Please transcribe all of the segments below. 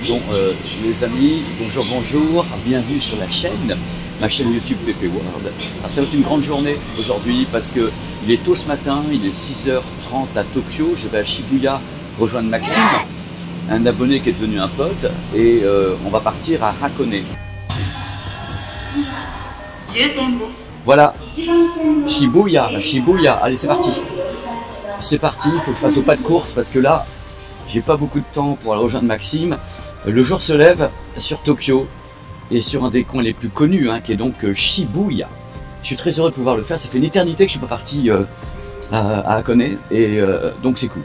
Donc les amis, bonjour, bonjour, bienvenue sur la chaîne, ma chaîne YouTube PP World. Alors ça va être une grande journée aujourd'hui parce que il est tôt ce matin, il est 6h30 à Tokyo, je vais à Shibuya rejoindre Maxime, un abonné qui est devenu un pote, et on va partir à Hakone. Voilà, Shibuya, Shibuya, allez c'est parti. C'est parti, il faut que je fasse au pas de course parce que là, j'ai pas beaucoup de temps pour aller rejoindre Maxime. Le jour se lève sur Tokyo et sur un des coins les plus connus, hein, qui est donc Shibuya. Je suis très heureux de pouvoir le faire, ça fait une éternité que je suis pas parti à Hakone et donc c'est cool,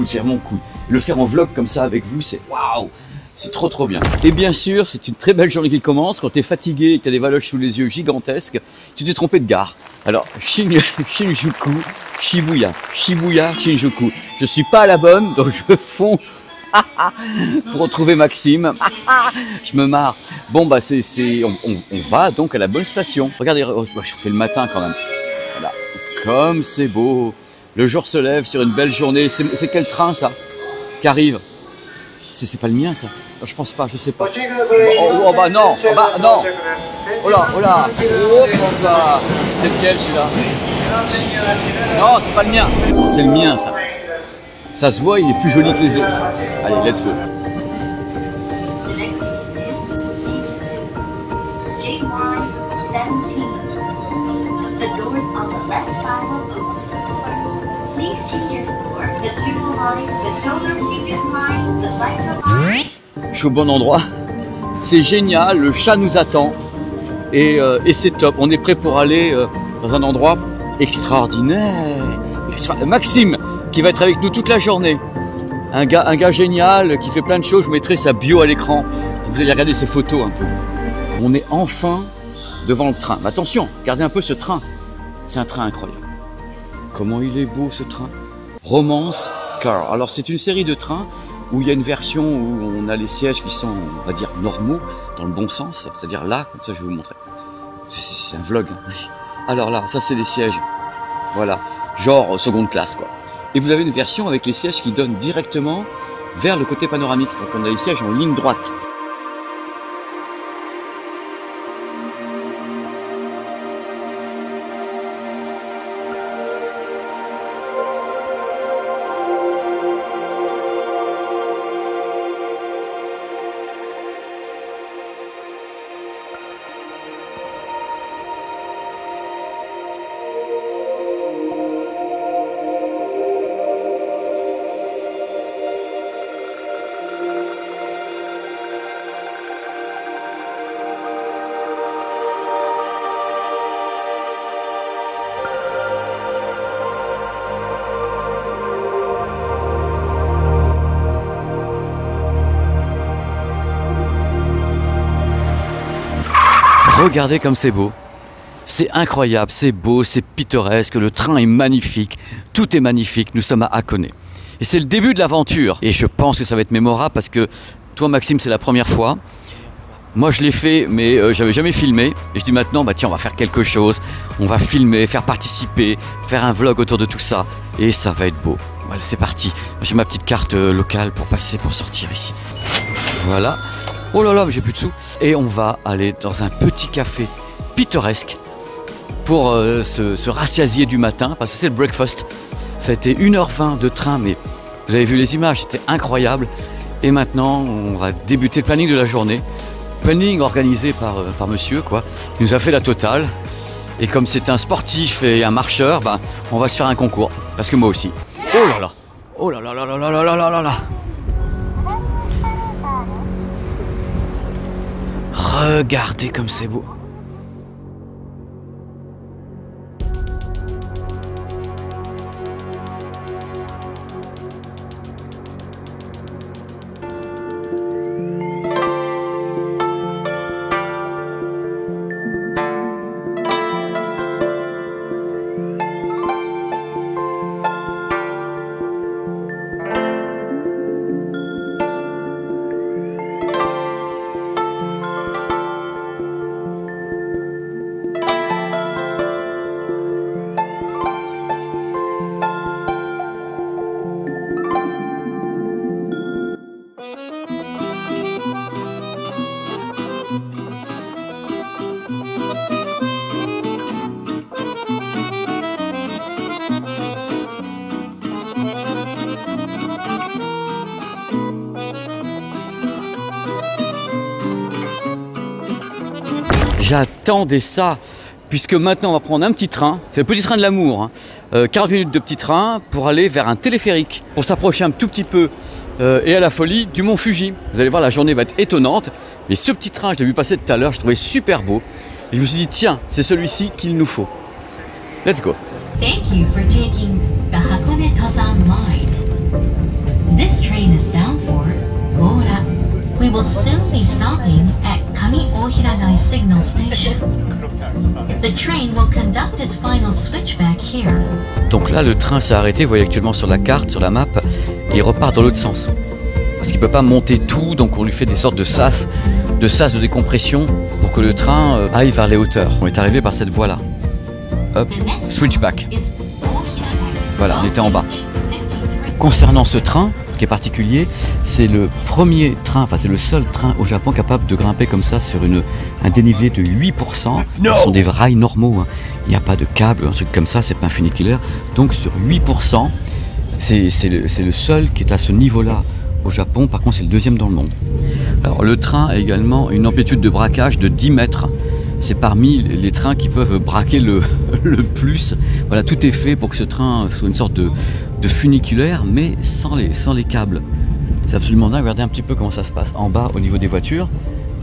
c'est vraiment cool. Le faire en vlog comme ça avec vous, c'est waouh, c'est trop bien. Et bien sûr, c'est une très belle journée qui commence. Quand tu es fatigué et que tu as des valoches sous les yeux gigantesques, tu t'es trompé de gare. Alors, Shinjuku, Shibuya, Shinjuku. Je suis pas à la bonne, donc je fonce pour retrouver Maxime. Je me marre. Bon, bah, on va donc à la bonne station. Regardez, je fais le matin quand même. Voilà. Comme c'est beau. Le jour se lève sur une belle journée. C'est quel train, ça, qui arrive? C'est pas le mien, ça. Je pense pas, je sais pas. Oh bah non, non. Oh là, oh là. Oh bah. C'est lequel celui-là? Non, c'est pas le mien. C'est le mien, ça. Ça se voit, il est plus joli que les autres. Allez, let's go. Je suis au bon endroit. C'est génial, le chat nous attend. Et c'est top. On est prêt pour aller dans un endroit extraordinaire. Maxime, qui va être avec nous toute la journée. Un gars génial qui fait plein de choses. Je vous mettrai sa bio à l'écran pour que vous allez regarder ses photos un peu. On est enfin devant le train. Mais attention, regardez un peu ce train. C'est un train incroyable. Comment il est beau ce train. Romance Car. Alors c'est une série de trains où il y a une version où on a les sièges qui sont, on va dire, normaux, dans le bon sens. C'est-à-dire là, comme ça je vais vous montrer. C'est un vlog. Alors là, ça c'est les sièges. Voilà. Genre seconde classe, quoi. Et vous avez une version avec les sièges qui donnent directement vers le côté panoramique. Donc on a les sièges en ligne droite. Regardez comme c'est beau, c'est incroyable, c'est beau, c'est pittoresque, le train est magnifique, tout est magnifique, nous sommes à Hakone. Et c'est le début de l'aventure, et je pense que ça va être mémorable parce que toi Maxime c'est la première fois, moi je l'ai fait mais j'avais jamais filmé, et je dis maintenant bah tiens on va faire quelque chose, on va filmer, faire participer, faire un vlog autour de tout ça, et ça va être beau. Voilà, c'est parti, j'ai ma petite carte locale pour passer, pour sortir ici. Voilà. Oh là là, mais j'ai plus de sous. Et on va aller dans un petit café pittoresque pour se rassasier du matin, parce que c'est le breakfast. Ça a été 1h20 de train, mais vous avez vu les images, c'était incroyable. Et maintenant, on va débuter le planning de la journée. Planning organisé par monsieur, quoi. Il nous a fait la totale. Et comme c'est un sportif et un marcheur, bah, on va se faire un concours. Parce que moi aussi. Oh là là. Oh là là là là là là là là là. Regardez comme c'est beau. J'attendais ça, puisque maintenant on va prendre un petit train, c'est le petit train de l'amour, hein. 40 minutes de petit train pour aller vers un téléphérique, pour s'approcher un tout petit peu et à la folie du mont Fuji. Vous allez voir, la journée va être étonnante, mais ce petit train, je l'ai vu passer tout à l'heure, je trouvais super beau, et je me suis dit, tiens, c'est celui-ci qu'il nous faut. Let's go. Thank you for taking the Hakone Kazan line. This train is bound for Gora. We will soon be stopping at Kami-Ohiragai Signal Station. The train will conduct its final switchback here. Donc là, le train s'est arrêté, vous voyez actuellement sur la carte, sur la map, et il repart dans l'autre sens. Parce qu'il ne peut pas monter tout, donc on lui fait des sortes de sas de décompression pour que le train aille vers les hauteurs. On est arrivé par cette voie-là. Hop, switchback. Voilà, on était en bas. Concernant ce train, qui est particulier, c'est le premier train, enfin c'est le seul train au Japon capable de grimper comme ça sur un dénivelé de 8%. Ce sont des rails normaux, hein. Il n'y a pas de câble, un truc comme ça, c'est pas un funiculaire. Donc sur 8%, c'est le seul qui est à ce niveau-là au Japon. Par contre, c'est le deuxième dans le monde. Alors le train a également une amplitude de braquage de 10 mètres. C'est parmi les trains qui peuvent braquer le plus. Voilà, tout est fait pour que ce train soit une sorte de funiculaire, mais sans les câbles. C'est absolument dingue. Regardez un petit peu comment ça se passe en bas au niveau des voitures.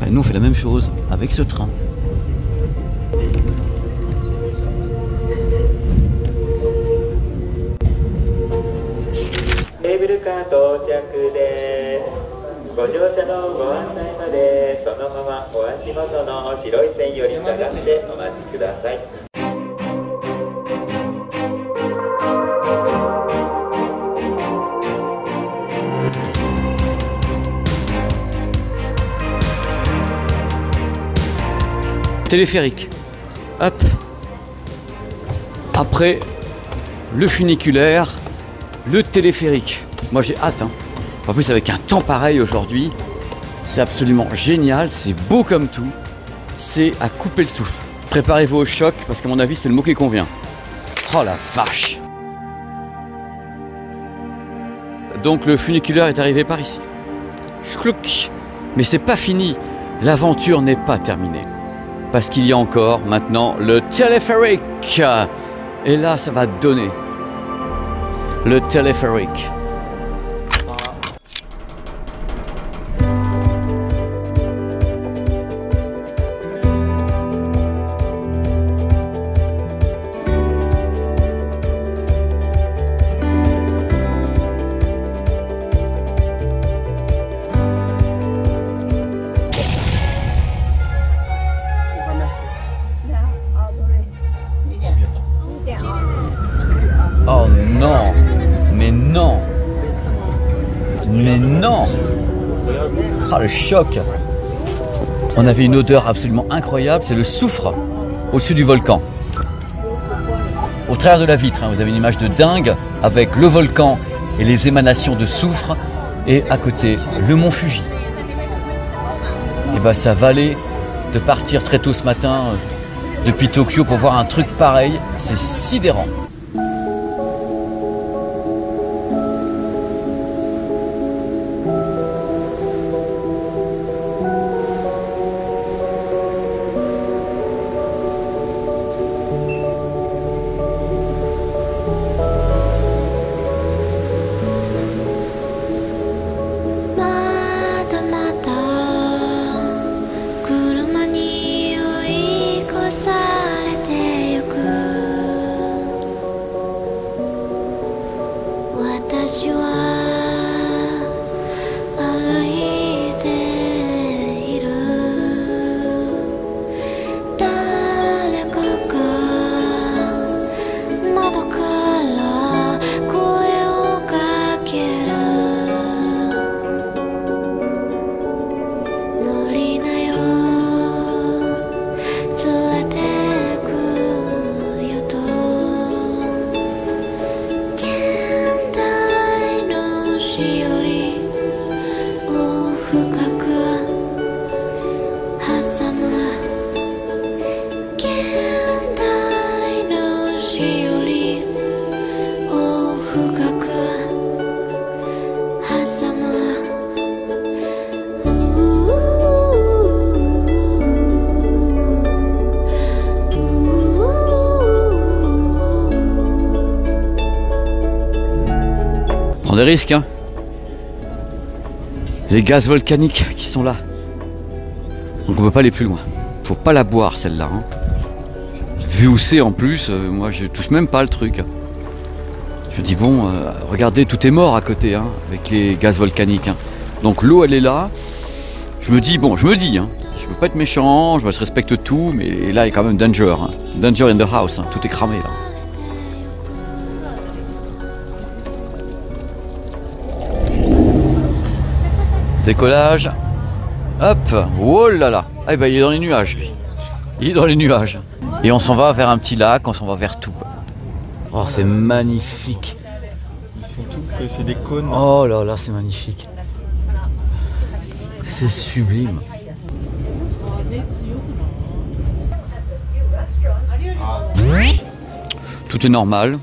Ben, nous, on fait la même chose avec ce train. Téléphérique. Hop. Après le funiculaire, le téléphérique. Moi j'ai hâte, hein. En plus avec un temps pareil aujourd'hui, c'est absolument génial, c'est beau comme tout, c'est à couper le souffle. Préparez-vous au choc parce qu'à mon avis c'est le mot qui convient. Oh la vache! Donc le funiculaire est arrivé par ici. Chlouc. Mais c'est pas fini, l'aventure n'est pas terminée. Parce qu'il y a encore maintenant le téléphérique. Et là ça va donner. Le téléphérique. Oh non, mais non, mais non. Ah, le choc. On avait une odeur absolument incroyable, c'est le soufre au-dessus du volcan. Au travers de la vitre, hein, vous avez une image de dingue avec le volcan et les émanations de soufre et à côté le mont Fuji. Et bah ça valait de partir très tôt ce matin depuis Tokyo pour voir un truc pareil, c'est sidérant. prend des risques, hein. Les gaz volcaniques qui sont là. Donc on peut pas aller plus loin. Faut pas la boire celle-là. Hein. Vu où c'est en plus, moi je touche même pas le truc. Je me dis bon, regardez, tout est mort à côté, hein, avec les gaz volcaniques. Hein. Donc l'eau elle est là. Je me dis, hein, je veux pas être méchant, je respecte tout, mais là il y a quand même danger. Hein. Danger in the house, hein, tout est cramé là. Décollage. Hop, oh là là. Ah ben il est dans les nuages lui. Il est dans les nuages. Et on s'en va vers un petit lac, on s'en va vers tout. Quoi. Oh c'est magnifique. Ils sont tout, c'est des cônes. Oh là là, c'est magnifique. C'est sublime. Tout est normal.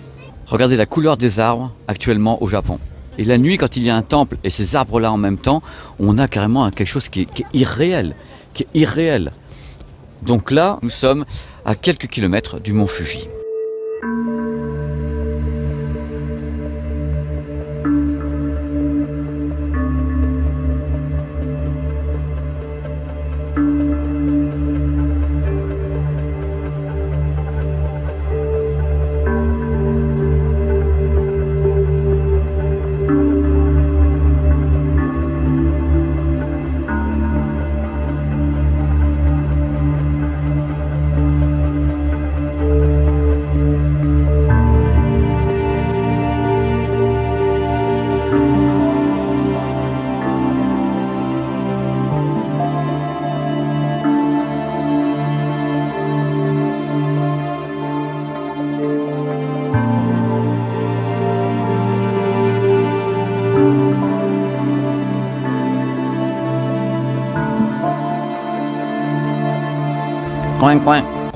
Regardez la couleur des arbres actuellement au Japon. Et la nuit, quand il y a un temple et ces arbres-là en même temps, on a carrément quelque chose qui est irréel. Qui est irréel. Donc là, nous sommes à quelques kilomètres du mont Fuji.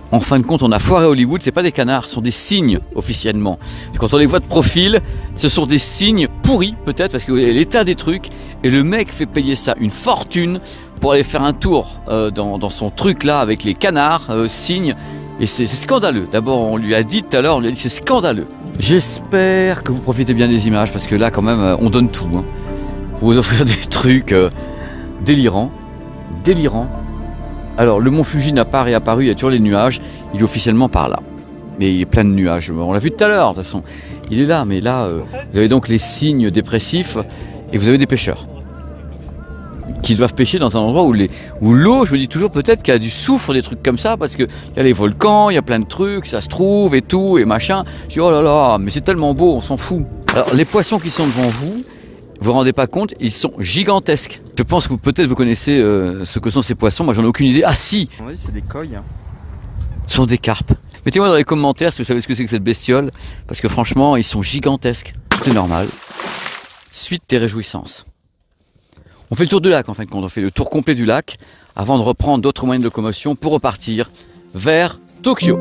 En fin de compte, on a foiré Hollywood, c'est pas des canards, ce sont des cygnes officiellement. Et quand on les voit de profil, ce sont des cygnes pourris peut-être parce que l'état des trucs, et le mec fait payer ça une fortune pour aller faire un tour dans son truc là avec les canards, cygnes, et c'est scandaleux. D'abord on lui a dit tout à l'heure, on lui a dit c'est scandaleux. J'espère que vous profitez bien des images parce que là quand même on donne tout. Hein. Pour vous offrir des trucs délirants. Alors, le mont Fuji n'a pas réapparu, il y a toujours les nuages, il est officiellement par là. Mais il est plein de nuages, on l'a vu tout à l'heure, de toute façon. Il est là, mais là, vous avez donc les signes dépressifs, et vous avez des pêcheurs. Qui doivent pêcher dans un endroit où l'eau, je me dis toujours peut-être qu'elle a du soufre, des trucs comme ça, parce qu'il y a les volcans, il y a plein de trucs, ça se trouve et tout, et machin. Je dis, oh là là, mais c'est tellement beau, on s'en fout. Alors, les poissons qui sont devant vous, vous vous rendez pas compte, ils sont gigantesques. Je pense que peut-être vous connaissez ce que sont ces poissons, moi j'en ai aucune idée. Ah si, oui, c'est des coilles. Ce sont des carpes. Mettez-moi dans les commentaires si vous savez ce que c'est que cette bestiole, parce que franchement, ils sont gigantesques. Tout est normal. Suite des réjouissances. On fait le tour du lac en fin de compte, on fait le tour complet du lac, avant de reprendre d'autres moyens de locomotion pour repartir vers Tokyo.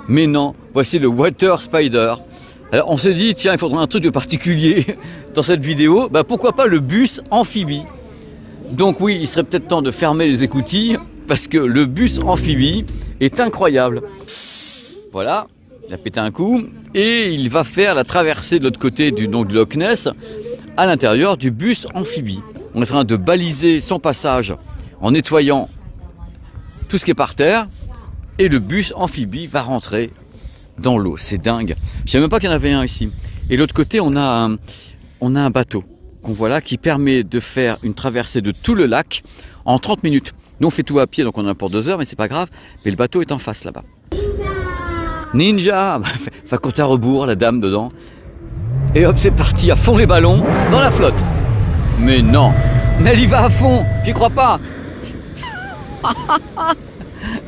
Mais non, voici le Water Spider. Alors on s'est dit, tiens, il faudrait un truc de particulier dans cette vidéo, bah pourquoi pas le bus amphibie. Donc oui, il serait peut-être temps de fermer les écoutilles, parce que le bus amphibie est incroyable. Voilà, il a pété un coup, et il va faire la traversée de l'autre côté du Loch Ness, à l'intérieur du bus amphibie. On est en train de baliser son passage en nettoyant tout ce qui est par terre, et le bus amphibie va rentrer dans l'eau. C'est dingue. Je savais même pas qu'il y en avait un ici. Et de l'autre côté, on a un bateau qu'on voit là qui permet de faire une traversée de tout le lac en 30 minutes. Nous, on fait tout à pied, donc on en a pour 2 heures, mais c'est pas grave. Mais le bateau est en face là-bas. Ninja. Enfin, compte à rebours, la dame dedans. Et hop, c'est parti, à fond les ballons, dans la flotte. Mais non, mais elle y va à fond, j'y crois pas.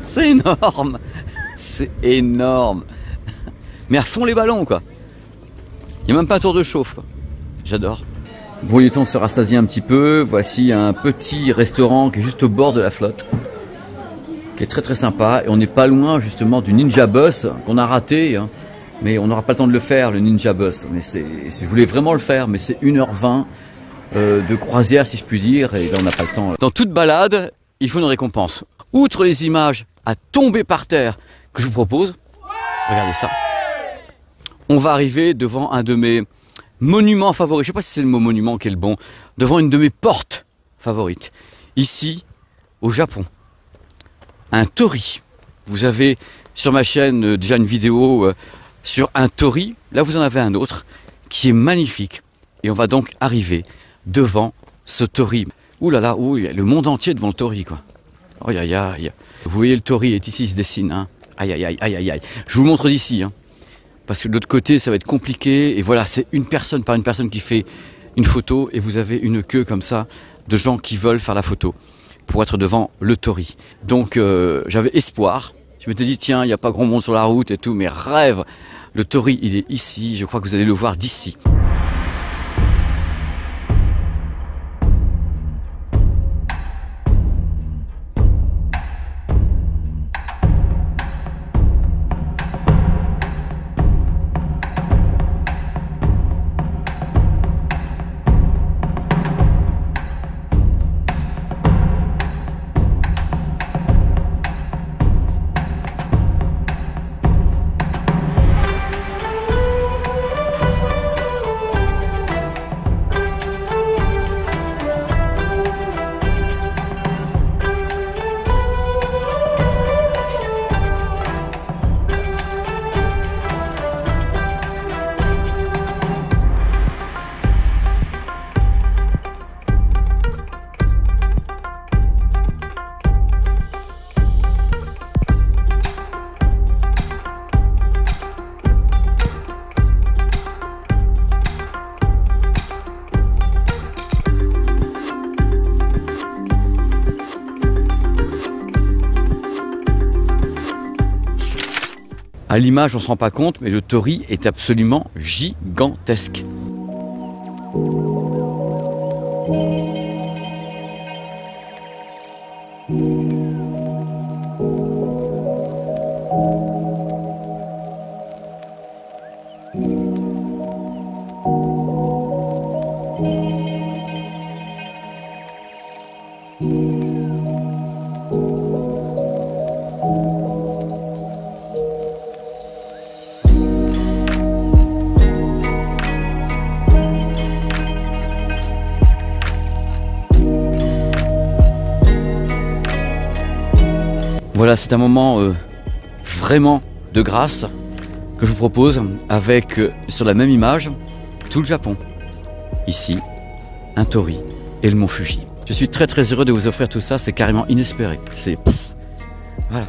C'est énorme, c'est énorme. Mais à fond les ballons quoi. Il n'y a même pas un tour de chauffe quoi. J'adore. Bon, il est temps de se rassasier un petit peu. Voici un petit restaurant qui est juste au bord de la flotte, qui est très très sympa. Et on n'est pas loin justement du Ninja Bus qu'on a raté, hein. Mais on n'aura pas le temps de le faire, le Ninja Bus. Mais je voulais vraiment le faire, mais c'est 1h20 de croisière, si je puis dire, et là on n'a pas le temps. Dans toute balade, il faut une récompense. Outre les images à tomber par terre que je vous propose, regardez ça. On va arriver devant un de mes monuments favoris. Je ne sais pas si c'est le mot monument qui est le bon. Devant une de mes portes favorites. Ici, au Japon. Un torii. Vous avez sur ma chaîne déjà une vidéo sur un torii. Là, vous en avez un autre qui est magnifique. Et on va donc arriver devant ce torii. Ouh là là, ouh, il y a le monde entier devant le torii, quoi. Oh, aïe, aïe, aïe. Vous voyez, le torii est ici, il se dessine. Hein. Aïe, aïe, aïe, aïe, aïe, aïe. Je vous montre d'ici. Hein. Parce que de l'autre côté, ça va être compliqué. Et voilà, c'est une personne par une personne qui fait une photo. Et vous avez une queue comme ça de gens qui veulent faire la photo pour être devant le torii. Donc, j'avais espoir. Je m'étais dit, tiens, il n'y a pas grand monde sur la route et tout. Mais rêve, le torii, il est ici. Je crois que vous allez le voir d'ici. À l'image, on ne se rend pas compte, mais le torii est absolument gigantesque. Voilà, c'est un moment vraiment de grâce que je vous propose avec, sur la même image, tout le Japon. Ici, un torii et le mont Fuji. Je suis très très heureux de vous offrir tout ça, c'est carrément inespéré. C'est... Voilà.